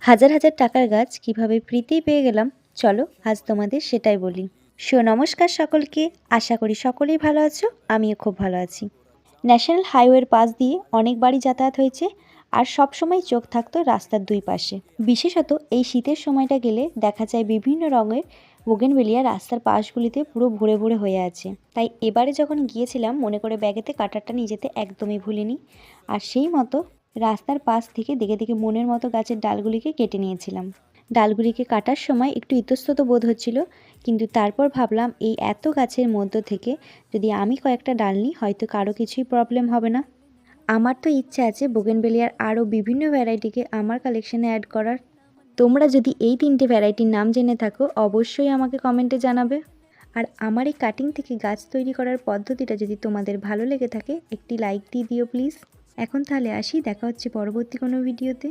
হাজার হাজার টাকার গাছ কিভাবে ফ্রিতেই পেয়ে গেলাম, চলো আজ তোমাদের সেটাই বলি। নমস্কার সকলকে, আশা করি সকলেই ভালো আছো, আমিও খুব ভালো আছি। ন্যাশনাল হাইওয়ের পাশ দিয়ে অনেক বাড়ি যাতায়াত হয়েছে, আর সবসময় চোখ থাকতো রাস্তার দুই পাশে। বিশেষত এই শীতের সময়টা গেলে দেখা যায় বিভিন্ন রঙের বোগেনভেলিয়া রাস্তার পাশগুলিতে পুরো ভরে ভরে হয়ে আছে। তাই এবারে যখন গিয়েছিলাম মনে করে ব্যাগেতে কাটারটা নিয়ে যেতে একদমই ভুলিনি, আর সেই মতো রাস্তার পাশ থেকে দেখে দেখে মনের মতো গাছের ডালগুলিকে কেটে নিয়েছিলাম। ডালগুলিকে কাটার সময় একটু ইতস্তত বোধ হচ্ছিল, কিন্তু তারপর ভাবলাম এই এত গাছের মধ্য থেকে যদি আমি কয়েকটা ডাল নিই হয়তো কারো কিছুই প্রবলেম হবে না। আমার তো ইচ্ছা আছে বোগেনভেলিয়ার আরও বিভিন্ন ভ্যারাইটিকে আমার কালেকশানে অ্যাড করার। তোমরা যদি এই 3টে ভ্যারাইটির নাম জেনে থাকো অবশ্যই আমাকে কমেন্টে জানাবে। আর আমার এই কাটিং থেকে গাছ তৈরি করার পদ্ধতিটা যদি তোমাদের ভালো লেগে থাকে একটি লাইক দিয়ে দিও প্লিজ। এখন তাহলে আসি, দেখা হচ্ছে পরবর্তী কোনো ভিডিওতে।